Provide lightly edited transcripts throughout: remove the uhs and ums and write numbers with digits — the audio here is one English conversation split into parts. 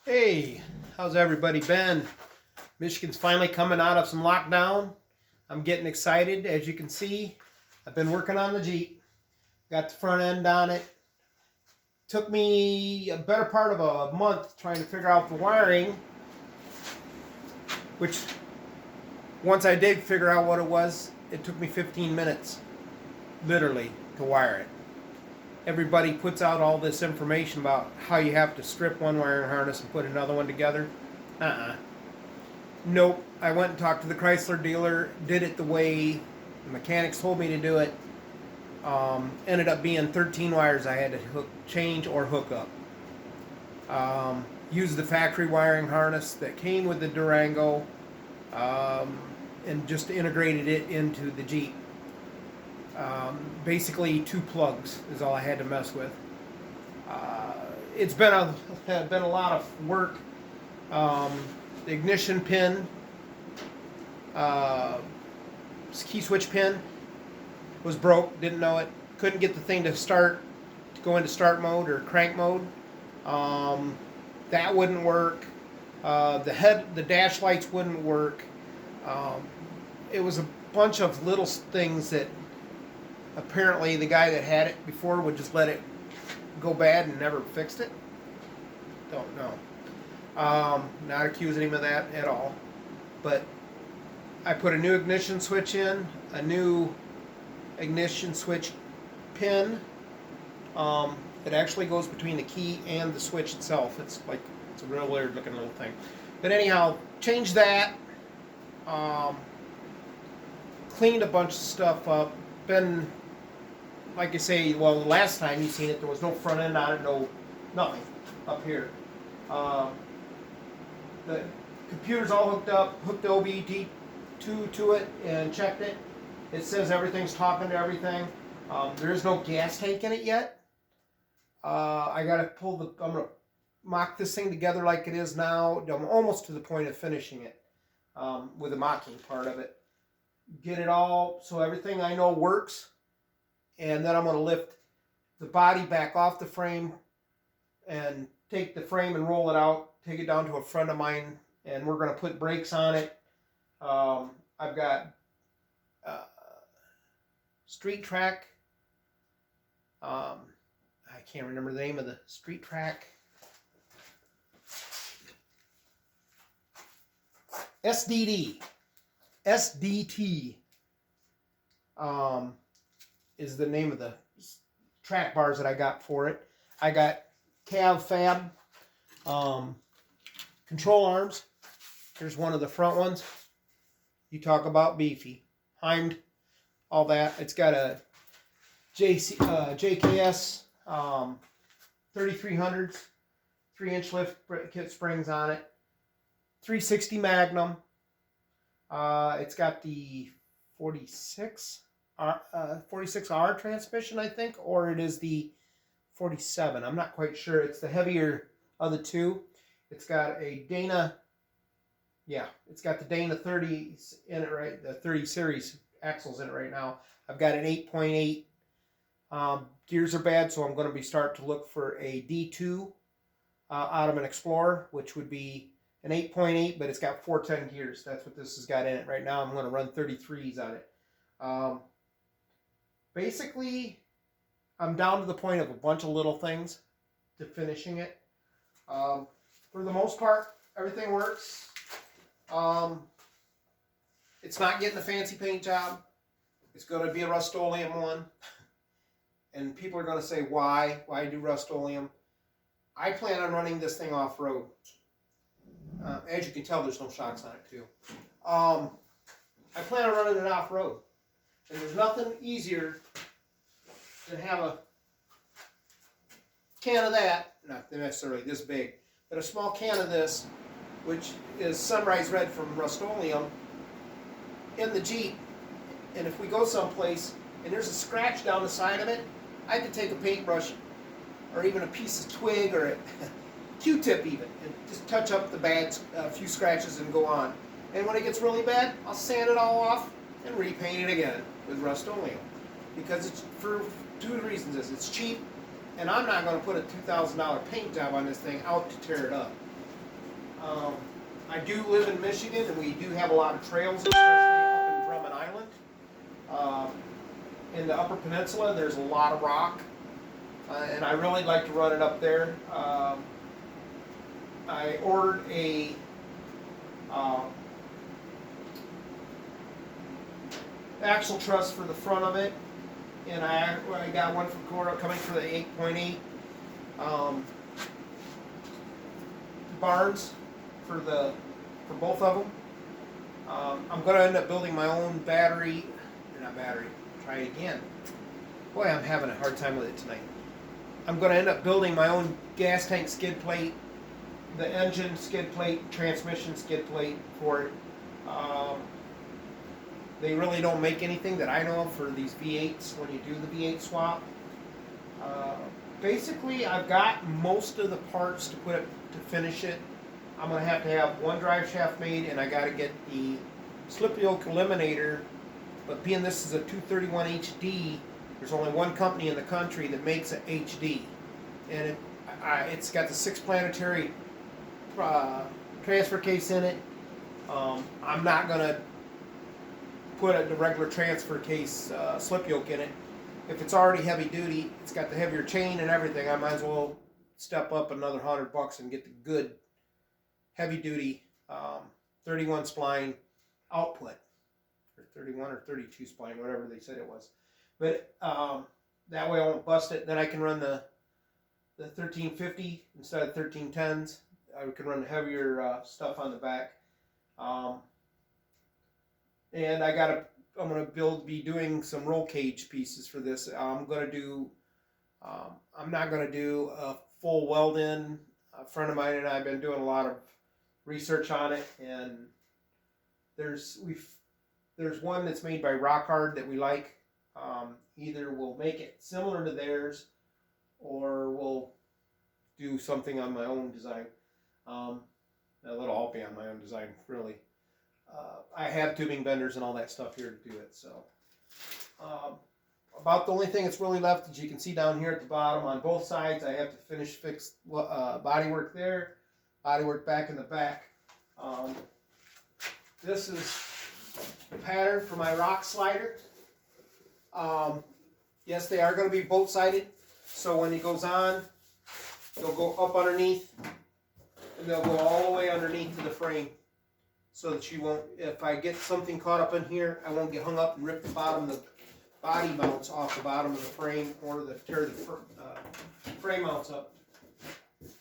Hey, how's everybody been? Michigan's finally coming out of some lockdown. I'm getting excited. As you can see, I've been working on the Jeep. Got the front end on it. Took me a better part of a month trying to figure out the wiring, which once I did figure out what it was, it took me 15 minutes, literally, to wire it. Everybody puts out all this information about how you have to strip one wiring harness and put another one together. Nope. I went and talked to the Chrysler dealer, did it the way the mechanics told me to do it. Ended up being 13 wires I had to change or hook up. Used the factory wiring harness that came with the Durango, and just integrated it into the Jeep. Basically 2 plugs is all I had to mess with. It's been a lot of work. The ignition pin, key switch pin was broke, didn't know it. Couldn't get the thing to go into start mode or crank mode. That wouldn't work. The dash lights wouldn't work. It was a bunch of little things that apparently the guy that had it before would just let it go bad and never fixed it. Don't know. Not accusing him of that at all. But I put a new ignition switch in, a new ignition switch pin. It actually goes between the key and the switch itself. It's a real weird looking little thing. But anyhow, changed that. Cleaned a bunch of stuff up. Been, like I say, well, the last time you seen it, there was no front end on it, nothing up here. The computer's all hooked up, hooked the OBD2 to it and checked it. It says everything's talking to everything. There is no gas tank in it yet. I'm gonna mock this thing together like it is now. I'm almost to the point of finishing it, with the mocking part of it. Get it all so everything I know works. And then I'm gonna lift the body back off the frame and take the frame and roll it out, take it down to a friend of mine, and we're going to put brakes on it. I've got Street Track. I can't remember the name of the Street Track. SDT is the name of the track bars that I got for it. I got Cav Fab control arms. Here's one of the front ones. You talk about beefy. Heimed, all that. It's got a JKS 3300s, 3-inch lift kit springs on it. 360 Magnum. It's got the 46R transmission, I think, or it is the 47. I'm not quite sure. It's the heavier of the two. It's got a Dana. Yeah, it's got the Dana 30s in it, right? The 30 series axles in it right now. I've got an 8.8. Gears are bad, so I'm going to be starting to look for a D2 out of an Explorer, which would be an 8.8, but it's got 410 gears. That's what this has got in it right now. I'm going to run 33s on it. Basically, I'm down to the point of a bunch of little things to finishing it. For the most part, everything works. It's not getting a fancy paint job. It's going to be a Rust-Oleum one. And people are going to say, why? Why do Rust-Oleum? I plan on running this thing off-road. As you can tell, there's no shocks on it, too. I plan on running it off-road. And there's nothing easier than have a can of that, not necessarily this big, but a small can of this, which is Sunrise Red from Rust-Oleum, in the Jeep. And if we go someplace and there's a scratch down the side of it, I could take a paintbrush or even a piece of twig or a Q-tip even, and just touch up the bad few scratches and go on. And when it gets really bad, I'll sand it all off and repaint it again with Rust-Oleum. Because it's for 2 reasons. It's cheap, and I'm not going to put a $2,000 paint job on this thing out to tear it up. I do live in Michigan, and we do have a lot of trails, especially up in Drummond Island. In the Upper Peninsula, there's a lot of rock, and I really like to run it up there. I ordered a axle truss for the front of it, and I got one from Cora coming for the 8.8 barns for both of them. I'm going to end up building my own battery, not battery. Try it again. Boy, I'm having a hard time with it tonight. I'm going to end up building my own gas tank skid plate, the engine skid plate, transmission skid plate for it. They really don't make anything that I know of for these V8s when you do the V8 swap. Basically, I've got most of the parts to finish it. I'm going to have one drive shaft made, and I got to get the slip yoke eliminator. But being this is a 231 HD, there's only one company in the country that makes an HD, and it's got the 6 planetary transfer case in it. I'm not going to put the regular transfer case slip yoke in it. If it's already heavy duty, it's got the heavier chain and everything, I might as well step up another $100 and get the good heavy duty 31 spline output, or 31 or 32 spline, whatever they said it was. But that way I won't bust it. Then I can run the 1350 instead of 1310s. I can run the heavier stuff on the back. And I'm going to be doing some roll cage pieces for this. I'm not going to do a full weld in. A friend of mine and I have been doing a lot of research on it, and there's one that's made by Rock Hard that we like. Either we'll make it similar to theirs, or we'll do something on my own design. That'll all be on my own design, really. I have tubing benders and all that stuff here to do it. So about the only thing that's really left, as you can see down here at the bottom on both sides, I have to fix bodywork there, bodywork back in the back. This is the pattern for my rock slider. Yes, they are going to be both sided, so when it goes on, they'll go up underneath, and they'll go all the way underneath to the frame, so that you won't, if I get something caught up in here, I won't get hung up and rip the body mounts off the bottom of the frame, or tear the frame mounts up.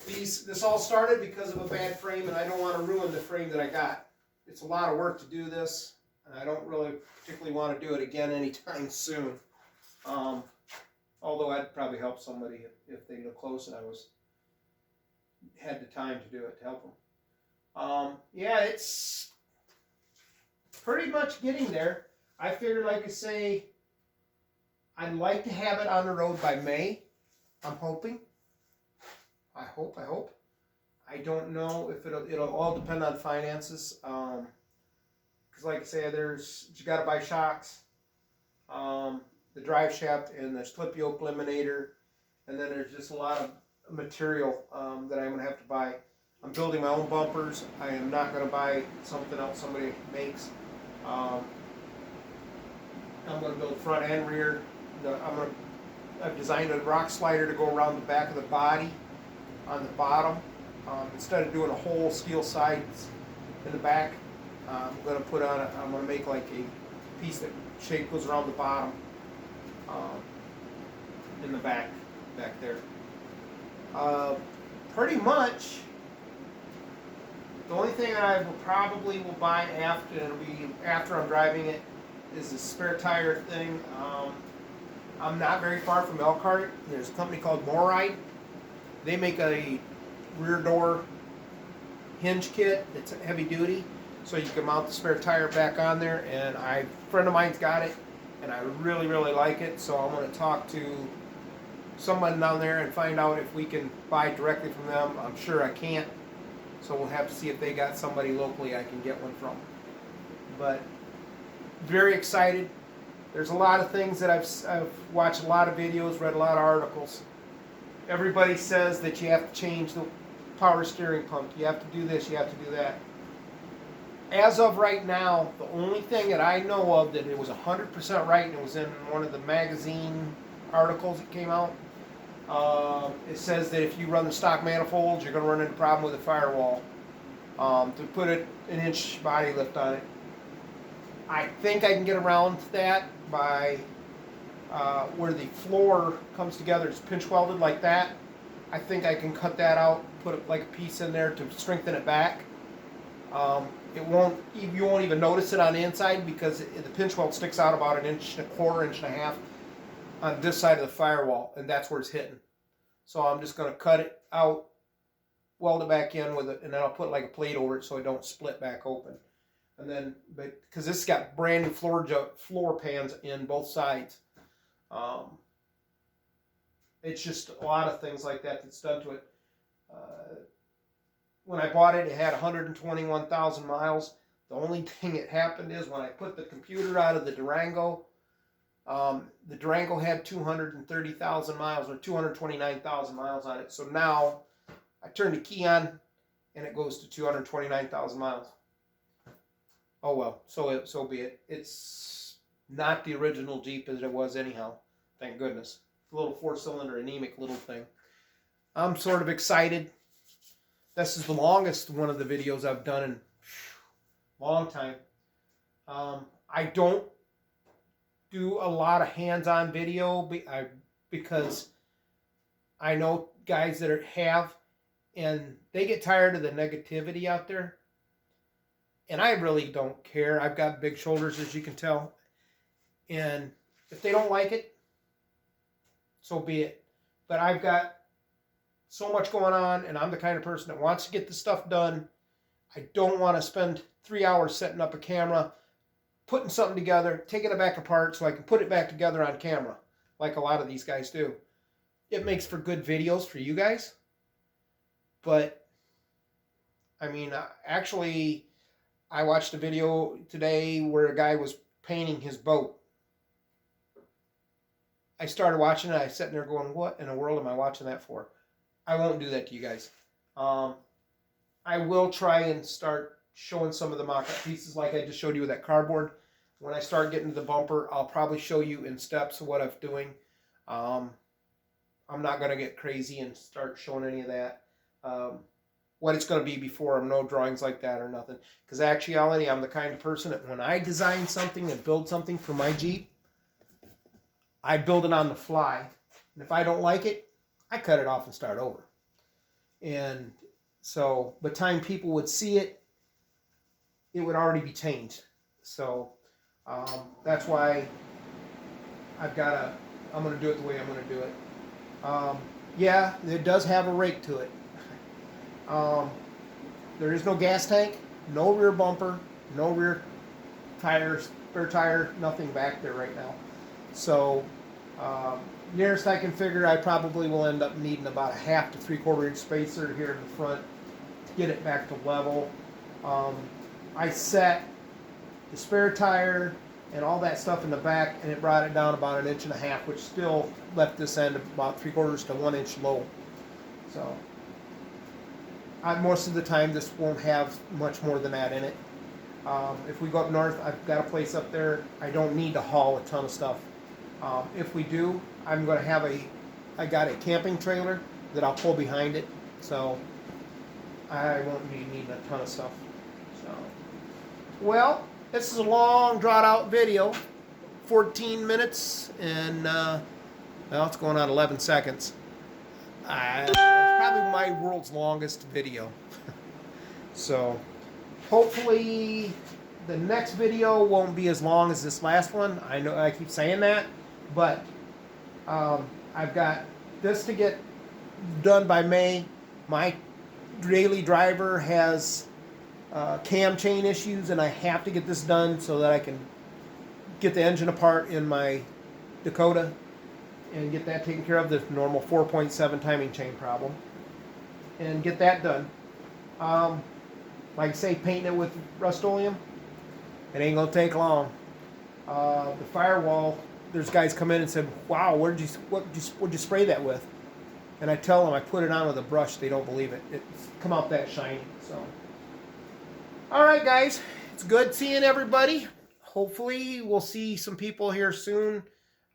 This all started because of a bad frame, and I don't want to ruin the frame that I got. It's a lot of work to do this, and I don't really particularly want to do it again anytime soon. Although I'd probably help somebody if they live close and I had the time to do it, to help them. Yeah, it's pretty much getting there. I figured, like I say, I'd like to have it on the road by May. I'm hoping. I hope. I don't know if it'll all depend on finances. Because like I say, you got to buy shocks, the drive shaft, and the slip yoke eliminator, and then there's just a lot of material that I'm going to have to buy. I'm building my own bumpers. I am not going to buy something else somebody makes. I'm going to build front and rear. I've designed a rock slider to go around the back of the body on the bottom. Instead of doing a whole steel sides in the back, I'm going to make like a piece that shape goes around the bottom in the back there. Pretty much the only thing I probably will buy after I'm driving it is a spare tire thing. I'm not very far from Elkhart. There's a company called Moride. They make a rear door hinge kit. It's heavy duty, so you can mount the spare tire back on there. And a friend of mine's got it, and I really, really like it. So I'm going to talk to someone down there and find out if we can buy directly from them. I'm sure I can't, so we'll have to see if they got somebody locally I can get one from. But very excited. There's a lot of things that I've watched a lot of videos, read a lot of articles. Everybody says that you have to change the power steering pump. You have to do this, you have to do that. As of right now, the only thing that I know of that it was 100% right, and it was in one of the magazine articles that came out, it says that if you run the stock manifolds, you're going to run into a problem with the firewall. To put an inch body lift on it. I think I can get around that by where the floor comes together. It's pinch welded like that. I think I can cut that out, put it like a piece in there to strengthen it back. You won't even notice it on the inside because the pinch weld sticks out about an inch and a quarter, inch and a half on this side of the firewall, and that's where it's hitting. So I'm just going to cut it out, weld it back in with it, and then I'll put like a plate over it so it don't split back open. And then, because this has got brand new floor pans in both sides. It's just a lot of things like that that's done to it. When I bought it, it had 121,000 miles. The only thing that happened is when I put the computer out of the Durango had 230,000 miles or 229,000 miles on it. So now I turn the key on and it goes to 229,000 miles. Oh well, so be it. It's not the original Jeep as it was anyhow. Thank goodness. It's a little 4-cylinder anemic little thing. I'm sort of excited. This is the longest one of the videos I've done in a long time. I don't do a lot of hands-on video because I know guys that have, and they get tired of the negativity out there. And I really don't care. I've got big shoulders, as you can tell. And if they don't like it, so be it. But I've got so much going on, and I'm the kind of person that wants to get the stuff done. I don't want to spend 3 hours setting up a camera, putting something together, taking it back apart so I can put it back together on camera, like a lot of these guys do. It makes for good videos for you guys. But, I mean, actually, I watched a video today where a guy was painting his boat. I started watching it, I was sitting there going, what in the world am I watching that for? I won't do that to you guys. I will try and start showing some of the mock-up pieces like I just showed you with that cardboard. When I start getting to the bumper, I'll probably show you in steps of what I'm doing. I'm not going to get crazy and start showing any of that. What it's going to be before. I'm no drawings like that or nothing. Because actuality, I'm the kind of person that when I design something and build something for my Jeep, I build it on the fly. And if I don't like it, I cut it off and start over. And so by the time people would see it, it would already be changed. So that's why I'm going to do it the way I'm going to do it. Yeah, it does have a rake to it. There is no gas tank, no rear bumper, no rear tires, spare tire, nothing back there right now. So nearest I can figure, I probably will end up needing about a 1/2 to 3/4 inch spacer here in the front to get it back to level. I set the spare tire and all that stuff in the back, and it brought it down about 1.5 inches, which still left this end about 3/4 to 1 inch low. So most of the time this won't have much more than that in it. If we go up north, I've got a place up there. I don't need to haul a ton of stuff. If we do, I'm going to have I got a camping trailer that I'll pull behind it, so I won't be needing a ton of stuff. So, well, this is a long, drawn-out video, 14 minutes, and well, it's going on 11 seconds. It's probably my world's longest video. So, hopefully, the next video won't be as long as this last one. I know I keep saying that, but I've got this to get done by May. My daily driver has cam chain issues, and I have to get this done so that I can get the engine apart in my Dakota and get that taken care of, the normal 4.7 timing chain problem, and get that done. Like I say, painting it with Rust-Oleum, it ain't gonna take long. The firewall, there's guys come in and said, "Wow, what'd you spray that with?" and I tell them I put it on with a brush, they don't believe it. It's come out that shiny. So, all right, guys, it's good seeing everybody. Hopefully, we'll see some people here soon.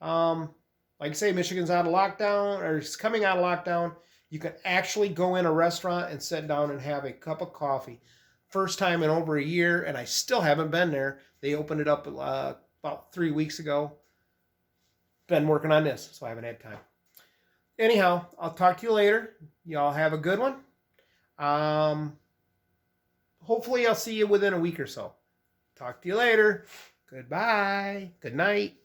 Like I say, Michigan's out of lockdown, or it's coming out of lockdown. You can actually go in a restaurant and sit down and have a cup of coffee. First time in over a year, and I still haven't been there. They opened it up about 3 weeks ago. Been working on this, so I haven't had time. Anyhow, I'll talk to you later. Y'all have a good one. Hopefully I'll see you within a week or so. Talk to you later. Goodbye. Good night.